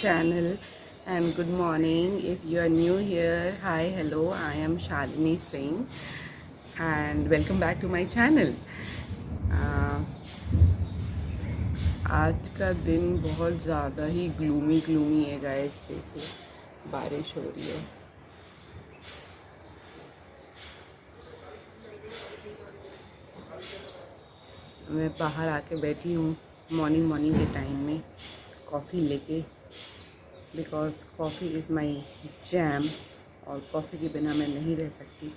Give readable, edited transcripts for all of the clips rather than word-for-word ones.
channel and good morning. If you are new here, hi, hello, I am Shalini Singh and welcome back to my channel. आज का दिन बहुत ज़्यादा ही gloomy है guys. देखिए बारिश हो रही है। मैं बाहर आके बैठी हूँ मॉर्निंग के टाइम में कॉफ़ी लेके, because coffee is my jam और कॉफ़ी के बिना मैं नहीं रह सकती।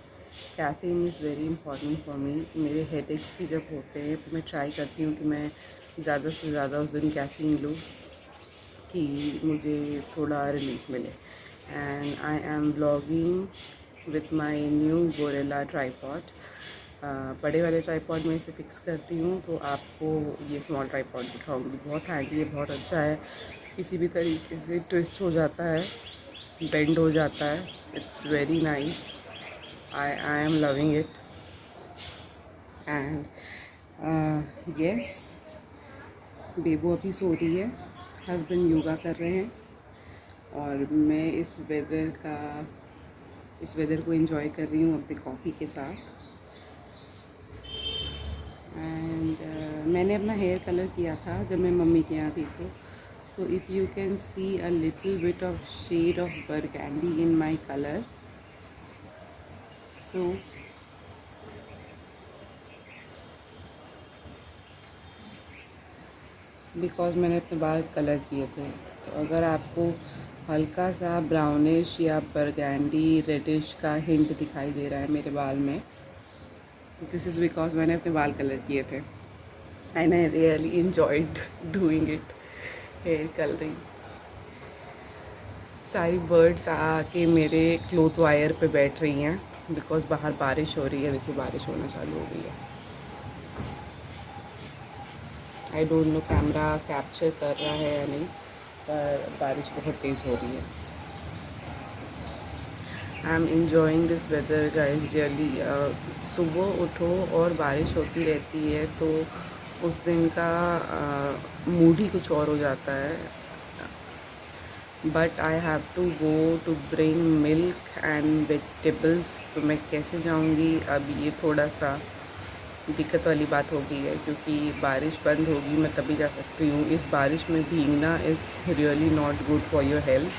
Caffeine is very important for me. मेरे हेडेक्स भी जब होते हैं तो मैं ट्राई करती हूँ कि मैं ज़्यादा से ज़्यादा उस दिन कैफ़ीन लूँ कि मुझे थोड़ा रिलीफ मिले। And I M vlogging with my new gorilla tripod. बड़े वाले ट्राईपॉड में इसे फिक्स करती हूँ तो आपको ये स्मॉल ट्राईपॉड दिखाऊंगी। बहुत हैंडी है, बहुत अच्छा है, किसी भी तरीके से ट्विस्ट हो जाता है, बेंड हो जाता है। It's very nice, I am loving it. And yes, बेबू अभी सो रही है, हस्बैंड योगा कर रहे हैं और मैं इस वेदर को एंजॉय कर रही हूँ अपने कॉफ़ी के साथ। एंड मैंने अपना हेयर कलर किया था जब मैं मम्मी के यहाँ थी। तो so if you can see a little bit of shade of burgundy in my color, so because मैंने अपने बाल कलर किए थे, तो अगर आपको हल्का सा ब्राउनिश या बरगैंडी रेडिश का हिंट दिखाई दे रहा है मेरे बाल में, तो दिस इज़ बिकॉज मैंने अपने बाल कलर किए थे and I really enjoyed doing it, hair colouring. सारी बर्ड्स आके मेरे क्लोथ वायर पे बैठ रही हैं बिकॉज बाहर बारिश हो रही है। देखिए बारिश होना चालू हो गई है। I don't know camera capture कर रहा है या नहीं, पर बारिश बहुत तेज़ हो रही है। I am enjoying this weather guys really. सुबह उठो और बारिश होती रहती है तो उस दिन का मूड ही कुछ और हो जाता है। But I have to go to bring milk and vegetables, तो मैं कैसे जाऊंगी? अब ये थोड़ा सा दिक्कत वाली बात हो गई है क्योंकि बारिश बंद होगी, मैं तभी जा सकती हूँ। इस बारिश में भीगना is really not good for your health.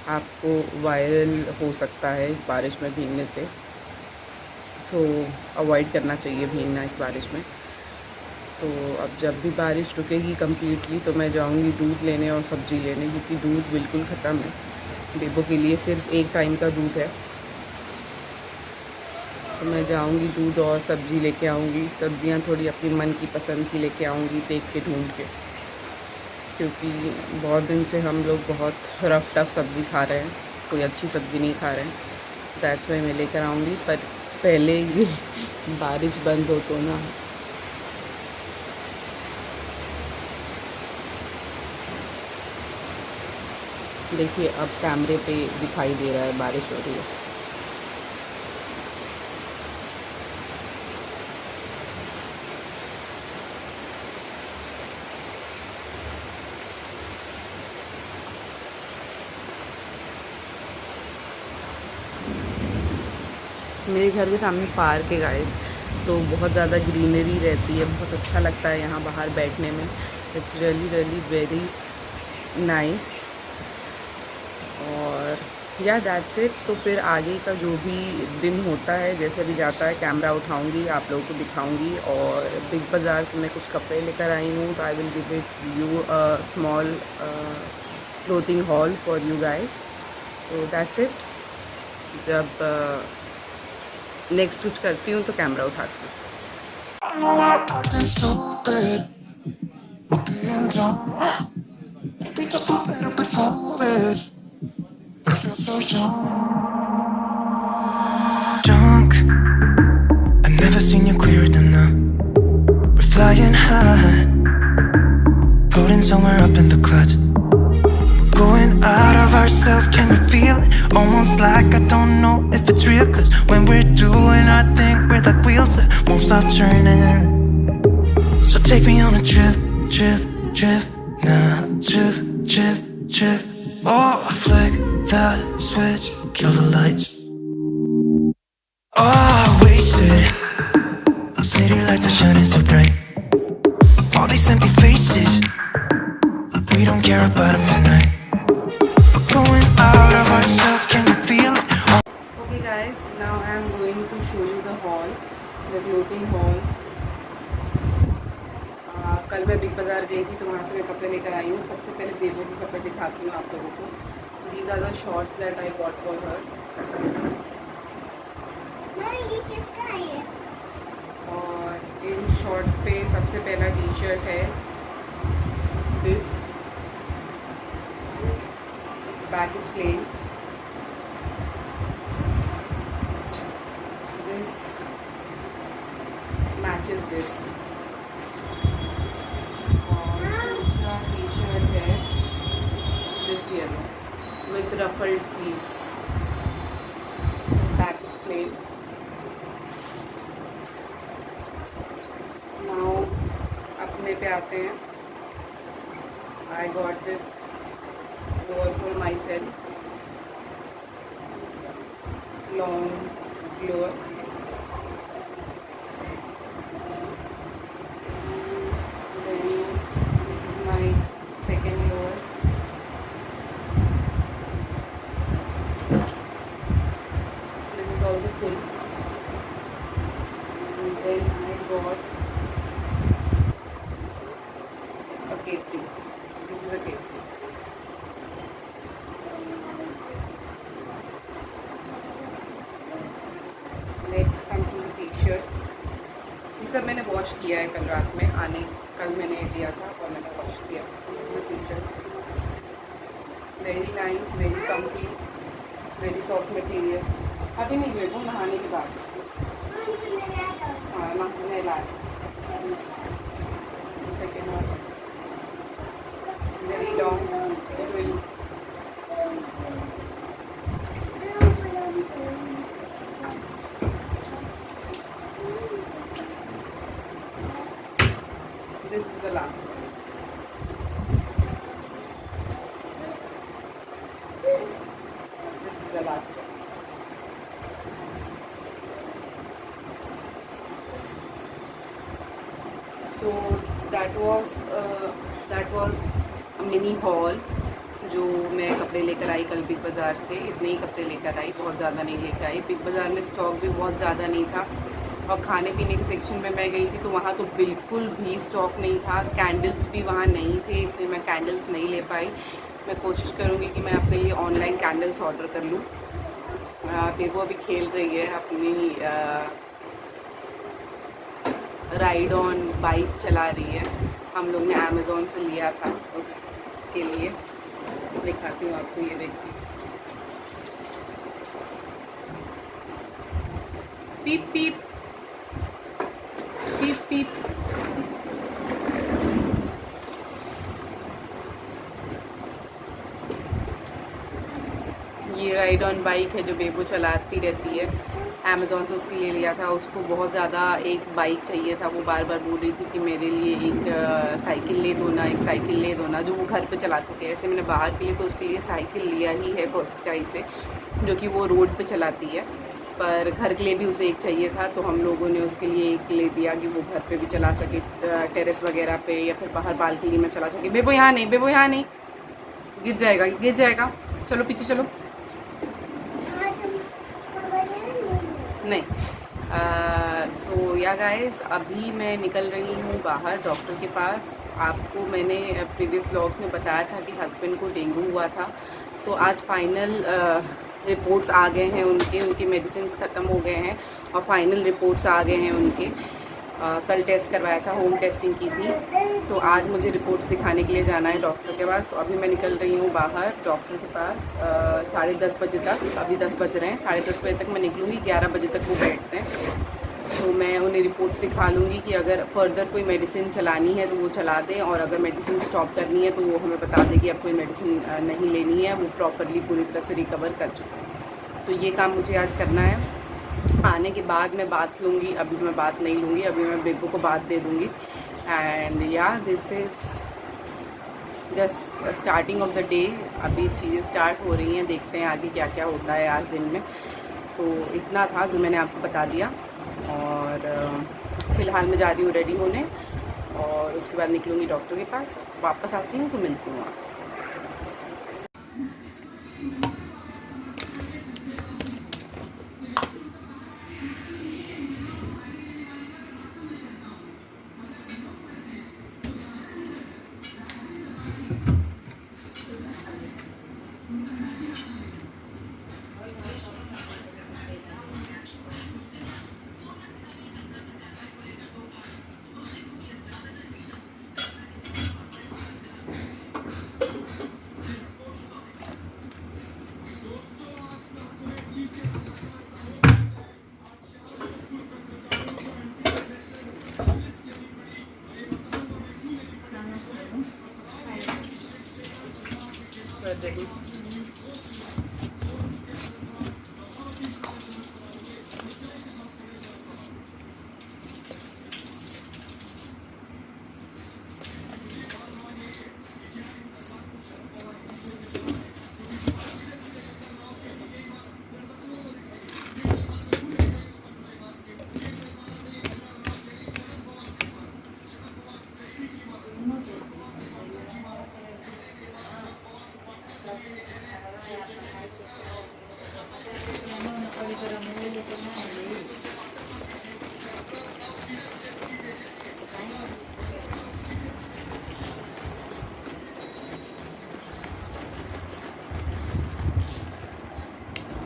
आपको वायरल हो सकता है इस बारिश में भीगने से, सो अवॉइड करना चाहिए भीगना इस बारिश में। तो अब जब भी बारिश रुकेगी कम्प्लीटली तो मैं जाऊंगी दूध लेने और सब्ज़ी लेने, क्योंकि दूध बिल्कुल ख़त्म है। बेबो के लिए सिर्फ एक टाइम का दूध है, तो मैं जाऊंगी दूध और सब्ज़ी लेके आऊंगी। सब्ज़ियाँ थोड़ी अपनी मन की पसंद की लेके आऊंगी, देख के ढूंढ के, क्योंकि बहुत दिन से हम लोग बहुत रफ टफ सब्ज़ी खा रहे हैं, कोई अच्छी सब्ज़ी नहीं खा रहे हैं। दैट्स वाई मैं लेकर आऊँगी, पर पहले ये बारिश बंद हो तो ना। देखिए अब कैमरे पे दिखाई दे रहा है बारिश हो रही है। मेरे घर के सामने पार्क है गाइस, तो बहुत ज़्यादा ग्रीनरी रहती है, बहुत अच्छा लगता है यहाँ बाहर बैठने में। It's really very nice. और या दैट्स इट। तो फिर आगे का जो भी दिन होता है, जैसे भी जाता है, कैमरा उठाऊंगी, आप लोगों को दिखाऊंगी। और बिग बाज़ार से मैं कुछ कपड़े लेकर आई हूँ, तो I will give it you a small clothing hall for you guys. So that's it. जब नेक्स्ट कुछ करती हूँ तो कैमरा उठाती हूँ। Drunk, I've never seen you clearer than now. We're flying high, floating somewhere up in the clouds. We're going out of ourselves, can you feel it? Almost like I don't know if it's real, cause when we're doing our thing, we're like wheels that won't stop turning. So take me on a trip now, trip Oh, flick the switch, kill the lights. Oh, wasted. City lights are shining so bright. All these empty faces, we don't care about them tonight. We're going out of ourselves, can you feel it? Okay guys, now I am going to show you the haul, the clothing haul. कल मैं big बाज़ार गई थी तो वहाँ से मैं कपड़े लेकर आई हूँ. सबसे पहले बेबो के कपड़े दिखाती हूँ आप लोगों को. These are the shorts that I bought for her. और इन शॉर्ट्स पे सबसे पहला टी शर्ट है this. Back is plain. This matches this. Yellow with ruffled sleeves. Back is plain. Now अपने पे आते हैं. I got this lower for myself. Long lower. Then this is my second lower. Also full. And then I got a capri. This is a capri. Next come to the t-shirt. ये सब मैंने wash किया है कल रात में. कल मैंने लिया था और मैंने वॉश किया. This is the t-shirt. Very nice, very comfy, very soft material. अभी नहीं हुए वो नहाने के बाद. हाँ नहाने लाए. Second one very long. It will this is the last one. This is the last one. So that was mini hall जो मैं कपड़े लेकर आई कल बिग बाज़ार से. इतने ही कपड़े लेकर आई, बहुत ज़्यादा नहीं लेकर आई. बिग बाज़ार में स्टॉक भी बहुत ज़्यादा नहीं था. और खाने पीने के सेक्शन में मैं गई थी तो वहाँ तो बिल्कुल भी स्टॉक नहीं था. कैंडल्स भी वहाँ नहीं थे, इसलिए मैं कैंडल्स नहीं ले पाई. मैं कोशिश करूँगी कि मैं अपने लिए ऑनलाइन कैंडल्स ऑर्डर कर लूँ. बेबो अभी खेल रही है अपनी राइड ऑन बाइक चला रही है. हम लोग ने अमेज़ॉन से लिया था उसके लिए. दिखाती हूँ आपको, ये देखिए. पीप पीप पीप पीप. ये राइड ऑन बाइक है जो बेबो चलाती रहती है. अमेज़ॉन से उसके लिए लिया था. उसको बहुत ज़्यादा एक बाइक चाहिए था. वो बार बार बोल रही थी कि मेरे लिए एक साइकिल ले दो ना, एक साइकिल ले दो ना जो वो घर पे चला सके. ऐसे मैंने बाहर के लिए तो उसके लिए साइकिल लिया ही है फर्स्ट क्राई से, जो कि वो रोड पे चलाती है. पर घर के लिए भी उसे एक चाहिए था तो हम लोगों ने उसके लिए एक ले दिया कि वो घर पे भी चला सके, टेरेस वगैरह पे या फिर बाहर बालकनी में चला सके. बेबो यहाँ नहीं, बेबो यहाँ नहीं, गिर जाएगा गिर जाएगा. चलो पीछे चलो. नहीं. सो या गाइस, अभी मैं निकल रही हूँ बाहर डॉक्टर के पास. आपको मैंने प्रीवियस व्लॉग्स में बताया था कि हस्बैंड को डेंगू हुआ था. तो आज फाइनल रिपोर्ट्स आ गए हैं उनके मेडिसिन ख़त्म हो गए हैं और फाइनल रिपोर्ट्स आ गए हैं उनके. कल टेस्ट करवाया था, होम टेस्टिंग की थी. तो आज मुझे रिपोर्ट्स दिखाने के लिए जाना है डॉक्टर के पास. तो अभी मैं निकल रही हूँ बाहर डॉक्टर के पास 10:30 बजे तक. अभी 10 बज रहे हैं, 10:30 बजे तक मैं निकलूँगी. 11 बजे तक वो बैठते हैं. तो मैं उन्हें रिपोर्ट दिखा लूँगी कि अगर फर्दर कोई मेडिसिन चलानी है तो वो चला दें, और अगर मेडिसिन स्टॉप करनी है तो वो हमें बता दें कि अब कोई मेडिसिन नहीं लेनी है, वो प्रॉपरली पूरी तरह से रिकवर कर चुके हैं. तो ये काम मुझे आज करना है. आने के बाद मैं बात लूँगी. अभी मैं बात नहीं लूँगी, अभी मैं बेबू को बात दे दूँगी. एंड या this is just starting of the day, अभी चीज़ें स्टार्ट हो रही हैं, देखते हैं आगे क्या क्या होता है आज दिन में। सो इतना था जो मैंने आपको बता दिया। और फ़िलहाल मैं जा रही हूँ रेडी होने, और उसके बाद निकलूँगी डॉक्टर के पास। वापस आती हूँ तो मिलती हूँ आपसे।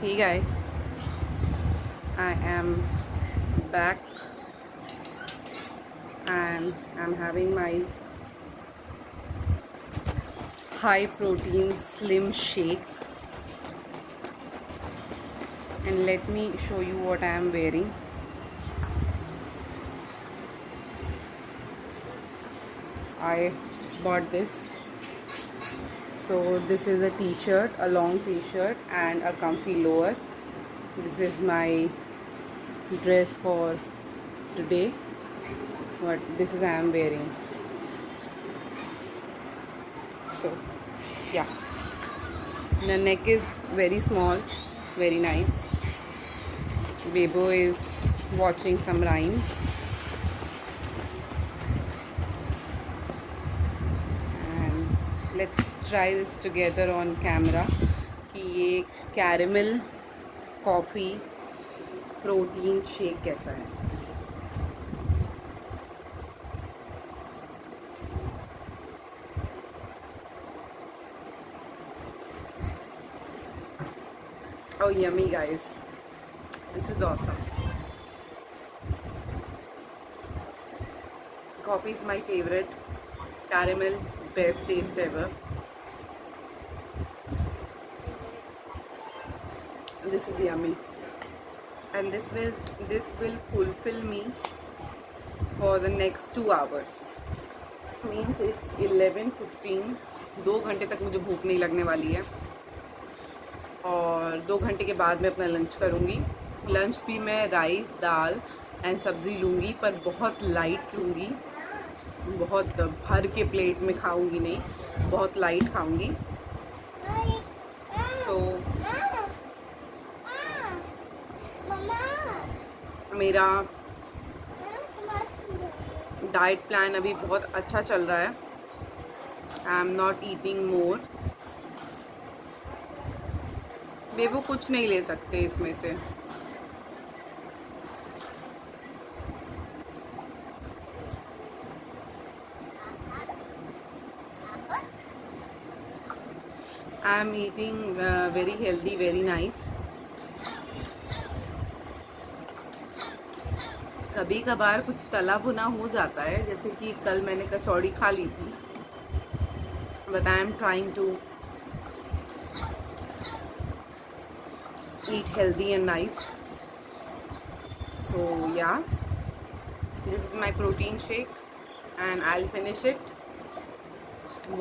Hey guys, I am back and I'm having my high protein slim shake, and let me show you what I am wearing. I bought this. So this is a t-shirt, a long t-shirt and a comfy lower. This is my dress for today. What this is I am wearing. So yeah, the neck is very small, very nice. Bebo is watching some rhymes. Let's try this together on camera कि ये caramel coffee protein shake कैसा है। Oh yummy guys, this is awesome. Coffee is my favorite. Caramel, best taste ever. This is yummy, and this will fulfill me for the next 2 hours. Means it's 11:15. 2 घंटे तक मुझे भूख नहीं लगने वाली है, और 2 घंटे के बाद मैं अपना लंच करूँगी। लंच भी मैं राइस, दाल एंड सब्ज़ी लूँगी, पर बहुत लाइट लूँगी, बहुत भर के प्लेट में खाऊँगी नहीं, बहुत लाइट खाऊँगी। सो मेरा डाइट प्लान अभी बहुत अच्छा चल रहा है। I am not eating more. बेबू कुछ नहीं ले सकते इसमें से। I am eating very healthy, very nice. कभी कभार कुछ तला भुना हो जाता है, जैसे कि कल मैंने कचौड़ी खा ली थी, but I am trying to eat healthy and nice. So yeah, this is my protein shake and I'll finish it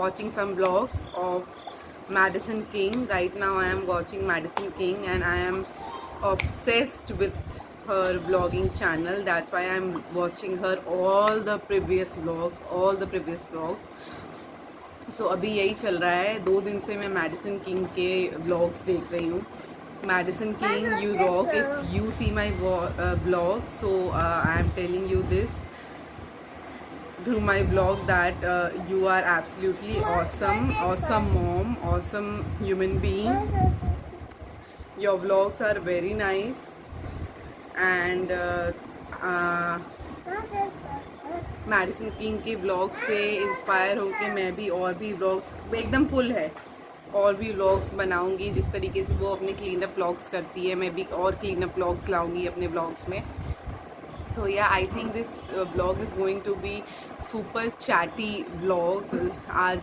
watching some vlogs of Madison King. Right now I am watching Madison King and I am obsessed with her vlogging channel. That's why I am watching her all the previous vlogs. सो अभी यही चल रहा है। 2 दिन से मैं medicine King के vlogs देख रही हूँ। Madison King, you rock. If you see my vlog, so I am telling you this through my vlog that you are absolutely awesome, awesome mom, awesome human being. Your vlogs are very nice and Madison King के vlog से inspire होकर मैं भी और भी vlogs एकदम full है, और भी व्लॉग्स बनाऊंगी। जिस तरीके से वो अपने क्लीन अप व्लॉग्स करती है, मैं भी और क्लीन अप व्लॉग्स लाऊंगी अपने व्लॉग्स में। So yeah I think this vlog is going to be super chatty vlog. आज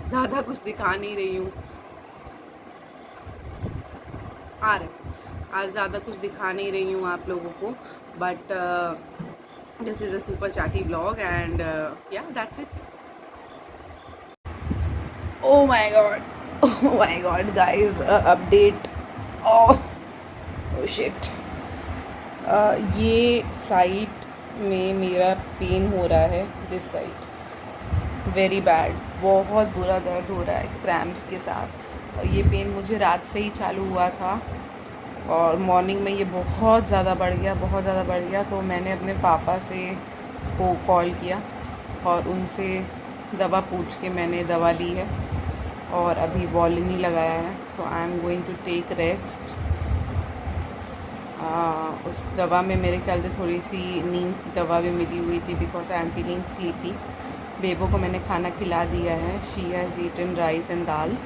ज़्यादा कुछ दिखा नहीं रही हूँ, आज ज़्यादा कुछ दिखा नहीं रही हूँ आप लोगों को, but this is a super chatty vlog and yeah that's it. Oh my god guys, update. Oh shit. ये साइड में मेरा पेन हो रहा है, दिस साइड वेरी बैड, बहुत बुरा दर्द हो रहा है क्रैम्प्स के साथ। और ये पेन मुझे रात से ही चालू हुआ था और मॉर्निंग में ये बहुत ज़्यादा बढ़ गया। तो मैंने अपने पापा से को कॉल किया और उनसे दवा पूछ के मैंने दवा ली है और अभी वॉलिनी लगाया है। So I am going to take rest. उस दवा में मेरे ख्याल से थोड़ी सी नींद की दवा भी मिली हुई थी, because I am feeling sleepy. बेबो को मैंने खाना खिला दिया है, she has eaten rice and dal,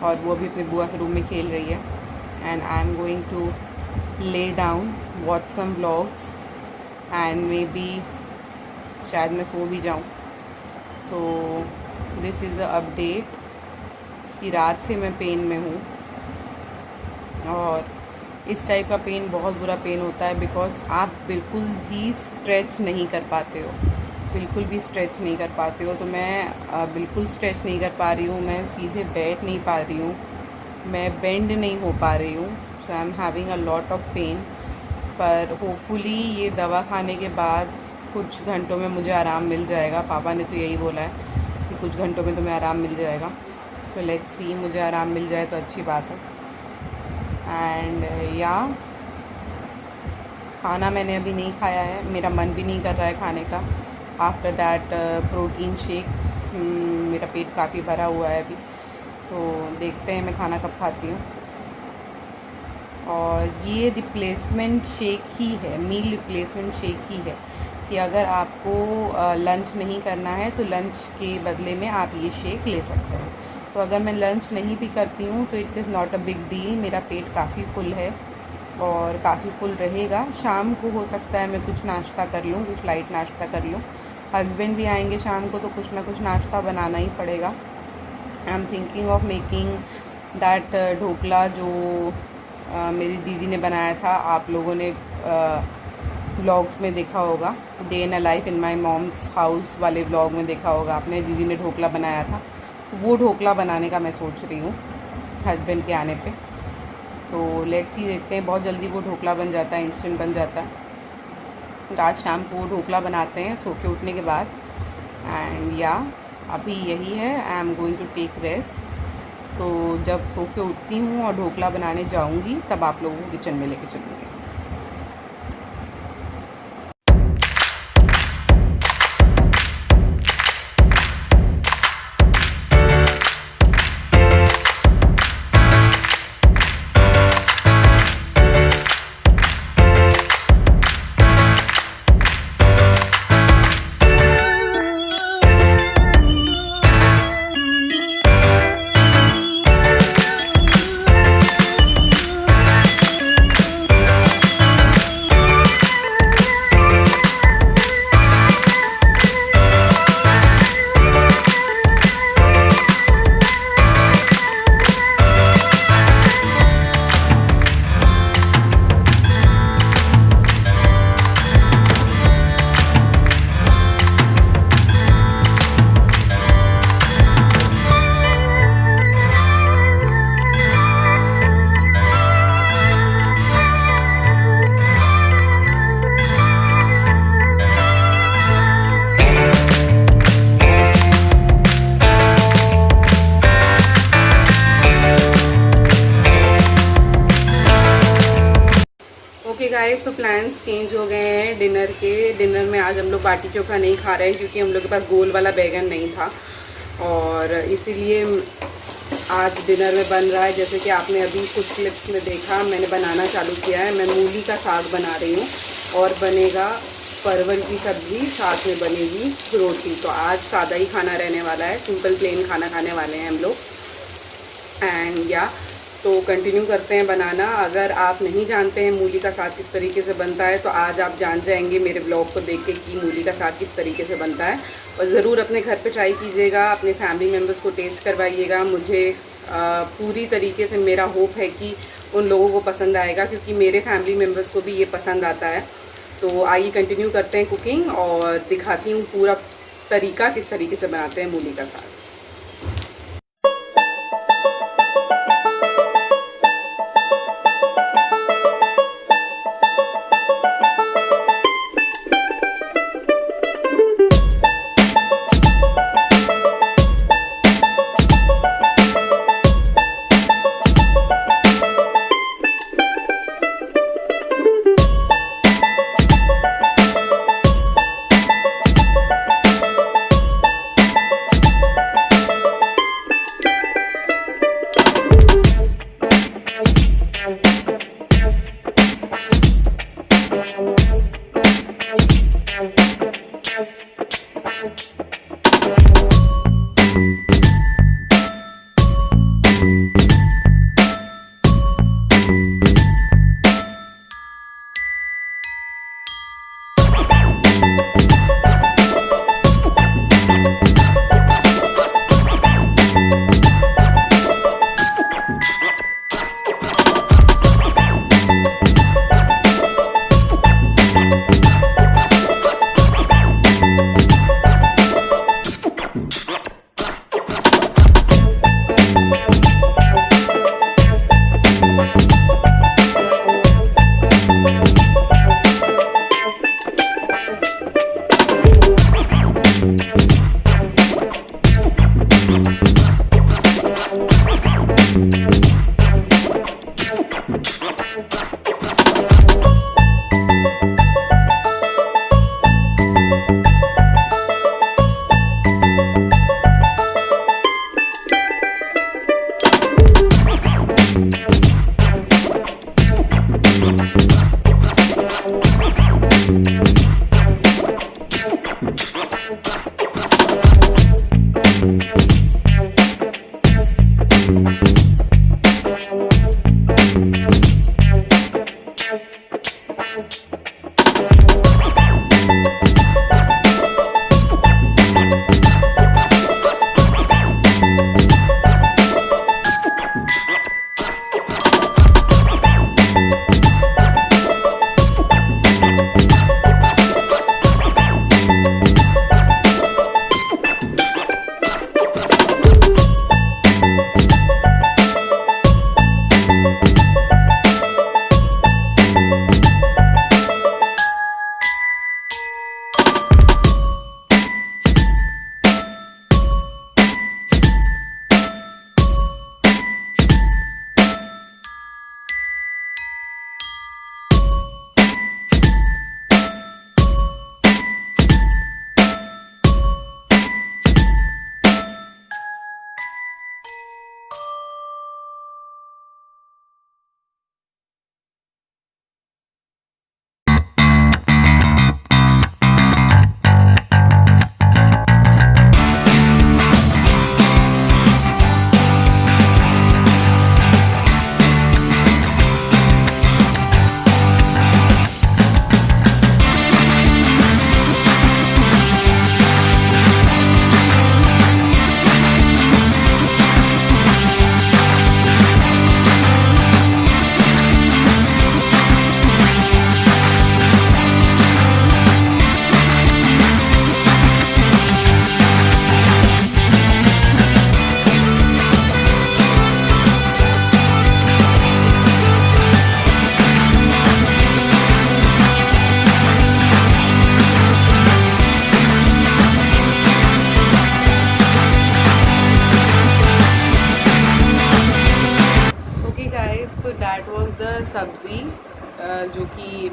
और वो अभी अपने बुआ के रूम में खेल रही है। And I am going to lay down, watch some vlogs and maybe शायद मैं सो भी जाऊँ। तो दिस इज़ द अपडेट कि रात से मैं पेन में हूँ, और इस टाइप का पेन बहुत बुरा पेन होता है, बिकॉज आप बिल्कुल भी स्ट्रेच नहीं कर पाते हो, तो मैं बिल्कुल स्ट्रेच नहीं कर पा रही हूँ, मैं सीधे बैठ नहीं पा रही हूँ, मैं बेंड नहीं हो पा रही हूँ। So I am having a lot of pain, पर होपफुली ये दवा खाने के बाद कुछ घंटों में मुझे आराम मिल जाएगा। पापा ने तो यही बोला है कि कुछ घंटों में तुम्हें आराम मिल जाएगा। सो लेट्स सी, मुझे आराम मिल जाए तो अच्छी बात है। एंड या खाना मैंने अभी नहीं खाया है, मेरा मन भी नहीं कर रहा है खाने का। आफ्टर दैट प्रोटीन शेक, मेरा पेट काफ़ी भरा हुआ है अभी, तो देखते हैं मैं खाना कब खाती हूँ। और ये रिप्लेसमेंट शेक ही है, मील रिप्लेसमेंट शेक ही है, कि अगर आपको लंच नहीं करना है तो लंच के बदले में आप ये शेक ले सकते हैं। तो अगर मैं लंच नहीं भी करती हूँ तो it is not a big deal, मेरा पेट काफ़ी फुल है और काफ़ी फुल रहेगा। शाम को हो सकता है मैं कुछ नाश्ता कर लूँ, कुछ लाइट नाश्ता कर लूँ। हस्बैंड भी आएंगे शाम को, तो कुछ ना कुछ नाश्ता बनाना ही पड़ेगा। I am thinking of making that dhokla जो मेरी दीदी ने बनाया था, आप लोगों ने व्लॉग्स में देखा होगा, day in a life in my moms house वाले व्लॉग में देखा होगा आपने, दीदी ने ढोकला बनाया था। वो ढोकला बनाने का मैं सोच रही हूँ हस्बैंड के आने पे। तो लेट्स सी, देखते हैं, बहुत जल्दी वो ढोकला बन जाता है, इंस्टेंट बन जाता है। तो आज शाम को वो ढोकला बनाते हैं सो के उठने के बाद। एंड या अभी यही है, I am going to take rest. तो जब सो के उठती हूँ और ढोकला बनाने जाऊँगी तब आप लोगों को किचन में लेके चलूँगी। गाइस, तो प्लान्स चेंज हो गए हैं डिनर के। डिनर में आज हम लोग बाटी चोखा नहीं खा रहे हैं क्योंकि हम लोग के पास गोल वाला बैगन नहीं था, और इसीलिए आज डिनर में बन रहा है, जैसे कि आपने अभी कुछ क्लिप्स में देखा, मैंने बनाना चालू किया है। मैं मूली का साग बना रही हूँ और बनेगा परवल की सब्ज़ी, साथ में बनेगी रोटी। तो आज सादा ही खाना रहने वाला है, सिंपल प्लेन खाना खाने वाले हैं हम लोग। एंड या तो कंटिन्यू करते हैं बनाना। अगर आप नहीं जानते हैं मूली का साग किस तरीके से बनता है, तो आज आप जान जाएंगे मेरे ब्लॉग को देख के कि मूली का साग किस तरीके से बनता है। और ज़रूर अपने घर पे ट्राई कीजिएगा, अपने फैमिली मेम्बर्स को टेस्ट करवाइएगा। मुझे पूरी तरीके से मेरा होप है कि उन लोगों को पसंद आएगा, क्योंकि मेरे फैमिली मेम्बर्स को भी ये पसंद आता है। तो आइए कंटिन्यू करते हैं कुकिंग और दिखाती हूँ पूरा तरीका किस तरीके से बनाते हैं मूली का साग।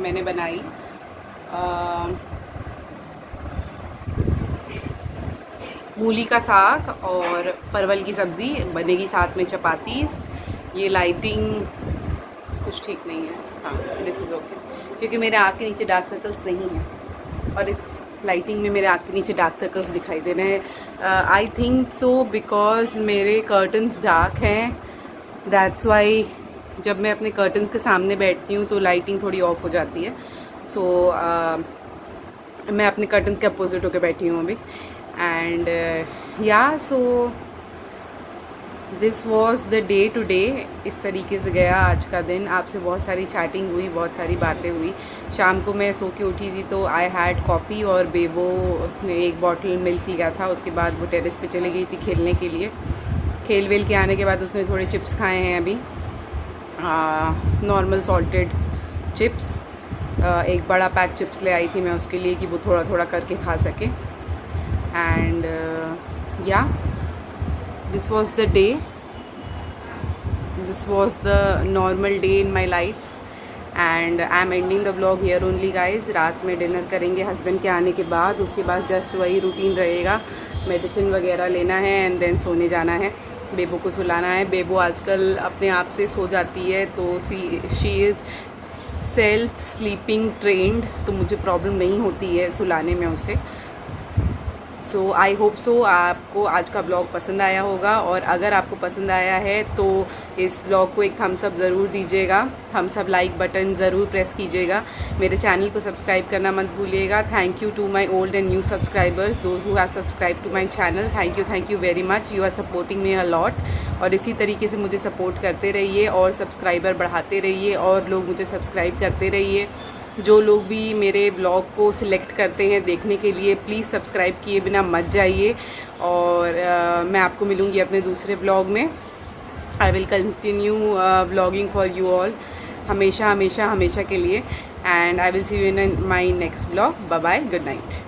मैंने बनाई मूली का साग और परवल की सब्ज़ी, बनेगी साथ में चपातीस। ये लाइटिंग कुछ ठीक नहीं है, हाँ दिस इज़ ओके, क्योंकि मेरे आँख के नीचे डार्क सर्कल्स नहीं हैं और इस लाइटिंग में मेरे आँख के नीचे डार्क सर्कल्स दिखाई दे रहे हैं। आई थिंक सो बिकॉज मेरे कर्टन्स डार्क हैं, दैट्स वाई जब मैं अपने कर्टन्स के सामने बैठती हूँ तो लाइटिंग थोड़ी ऑफ हो जाती है। सो मैं अपने कर्टन्स के अपोजिट होकर बैठी हूँ अभी। And yeah so this was the day today. इस तरीके से गया आज का दिन। आपसे बहुत सारी चैटिंग हुई, बहुत सारी बातें हुई। शाम को मैं सो के उठी थी तो आई हैड कॉफ़ी और बेबो ने एक बॉटल मिल्क लिया था। उसके बाद वो टेरेस पे चली गई थी खेलने के लिए। खेल वेल के आने के बाद उसने थोड़े चिप्स खाए हैं अभी, नॉर्मल सॉल्टेड चिप्स। एक बड़ा पैक चिप्स ले आई थी मैं उसके लिए कि वो थोड़ा थोड़ा करके खा सके। एंड या this was the day, this was the normal day in my life and I am ending the vlog here only guys. रात में डिनर करेंगे हस्बैंड के आने के बाद, उसके बाद जस्ट वही रूटीन रहेगा, मेडिसिन वगैरह लेना है एंड देन सोने जाना है। बेबो को सुलाना है। बेबो आजकल अपने आप से सो जाती है तो she is self sleeping trend, तो मुझे प्रॉब्लम नहीं होती है सुलाने में उसे। सो आई होप सो आपको आज का ब्लॉग पसंद आया होगा, और अगर आपको पसंद आया है तो इस ब्लॉग को एक थम्स अप ज़रूर दीजिएगा, थम्स अप लाइक बटन ज़रूर प्रेस कीजिएगा। मेरे चैनल को सब्सक्राइब करना मत भूलिएगा। Thank you to my old and new subscribers, those who have subscribe to my channel. Thank you very much, you are supporting me a lot. और इसी तरीके से मुझे सपोर्ट करते रहिए और सब्सक्राइबर बढ़ाते रहिए और लोग मुझे सब्सक्राइब करते रहिए। जो लोग भी मेरे ब्लॉग को सिलेक्ट करते हैं देखने के लिए, प्लीज़ सब्सक्राइब किए बिना मत जाइए। और मैं आपको मिलूँगी अपने दूसरे ब्लॉग में। I will continue blogging for you all, हमेशा हमेशा हमेशा के लिए। And I will see you in my next blog. Bye bye, good night.